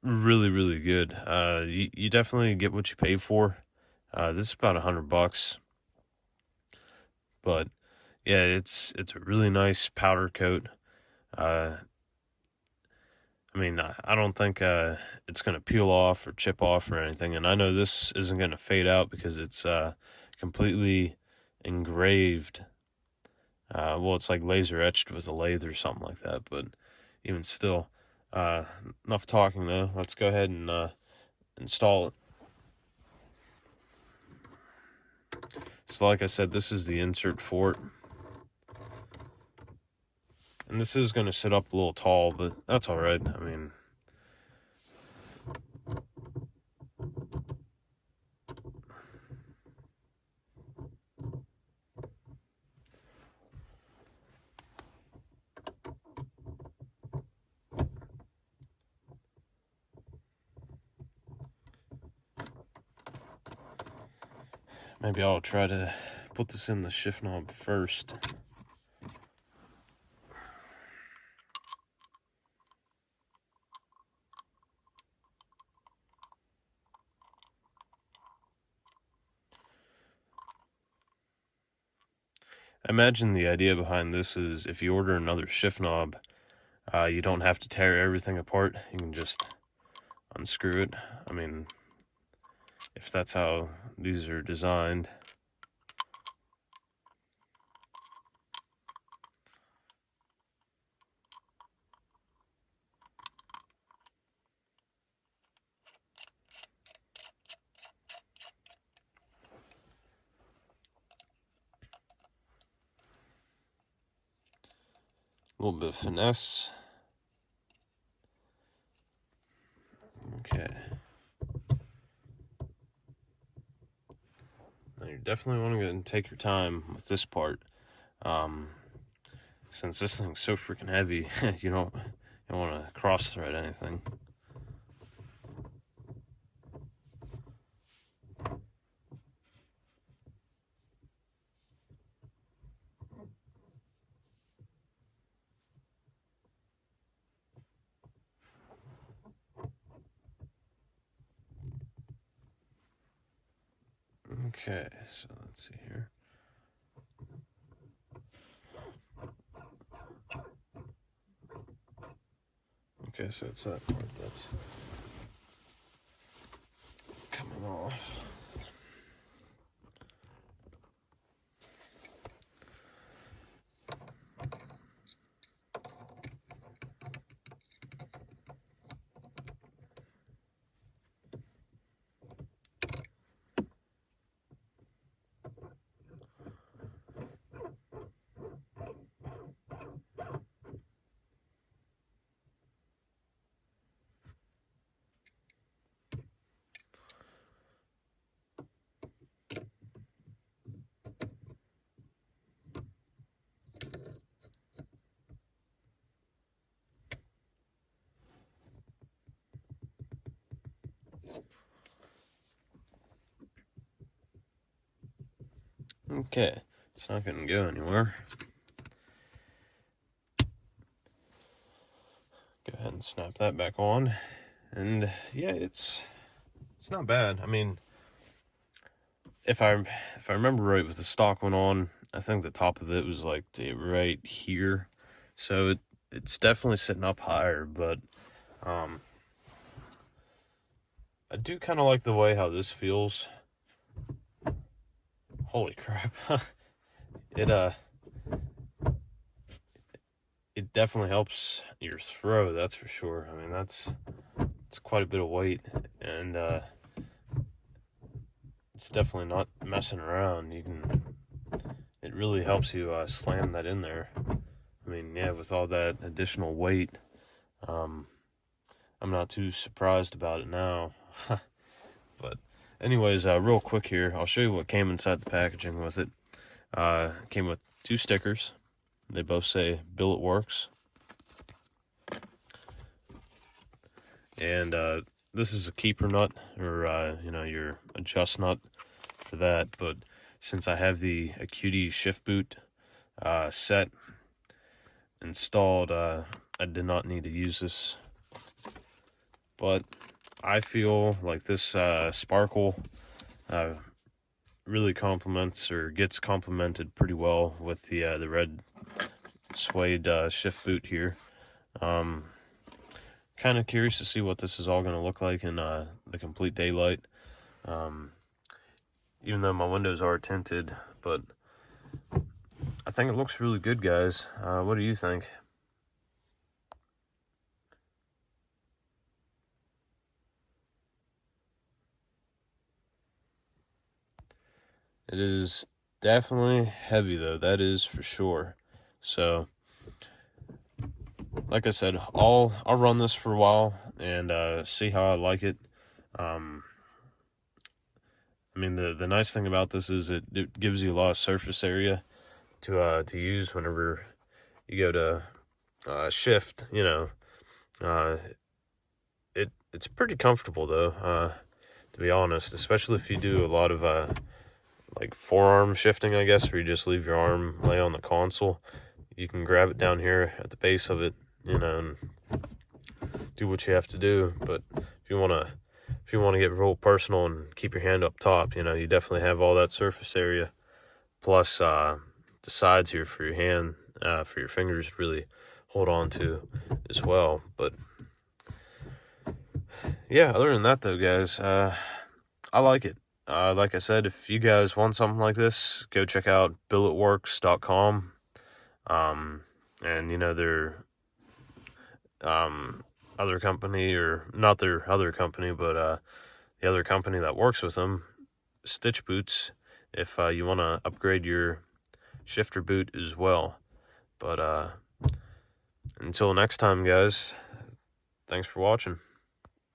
Really, really good. You definitely get what you pay for. This is about $100, but yeah, it's a really nice powder coat. Uh, I mean, I don't think it's gonna peel off or chip off or anything, and I know this isn't gonna fade out because it's completely engraved. Well, it's like laser etched with a lathe or something like that, but even still, uh, enough talking though. Let's go ahead and install it. So like I said, this is the insert for it. And this is going to sit up a little tall, but that's alright. I mean, maybe I'll try to put this in the shift knob first. I imagine the idea behind this is if you order another shift knob, you don't have to tear everything apart. You can just unscrew it. I mean, if that's how these are designed. A little bit of finesse. Okay. Now you definitely want to go and take your time with this part. Since this thing's so freaking heavy, you don't want to cross thread anything. Okay, so let's see here. Okay, so it's that part that's coming off. Okay, it's not going to go anywhere. Go ahead and snap that back on. And yeah, it's not bad. I mean, if I remember right, with the stock one on, I think the top of it was like right here. So it's definitely sitting up higher, but I do kind of like the way how this feels. Holy crap. It definitely helps your throw, that's for sure. I mean, it's quite a bit of weight, and it's definitely not messing around. It really helps you slam that in there. I mean, yeah, with all that additional weight, I'm not too surprised about it now. But anyways, real quick here, I'll show you what came inside the packaging with it. It came with 2 stickers. They both say Billetworkz. And this is a keeper nut, or your adjust nut for that. But since I have the QD shift boot set installed, I did not need to use this but I feel like this sparkle really complements or gets complemented pretty well with the red suede shift boot here. Kind of curious to see what this is all going to look like in the complete daylight. Even though my windows are tinted, but I think it looks really good, guys. What do you think? It is definitely heavy, though, that is for sure. So, like I said, I'll run this for a while and see how I like it. I mean, the nice thing about this is it gives you a lot of surface area to use whenever you go to shift. You know, it's pretty comfortable though. To be honest, especially if you do a lot of like forearm shifting, I guess, where you just leave your arm lay on the console. You can grab it down here at the base of it, you know, and do what you have to do. But if you want to get real personal and keep your hand up top, you know, you definitely have all that surface area, plus the sides here for your hand, for your fingers to really hold on to as well. But yeah, other than that though, guys, I like it. Like I said, if you guys want something like this, go check out billetworkz.com. And you know, their other company, or not their other company, but the other company that works with them, Stitch Boots, if you want to upgrade your shifter boot as well. But until next time, guys, thanks for watching.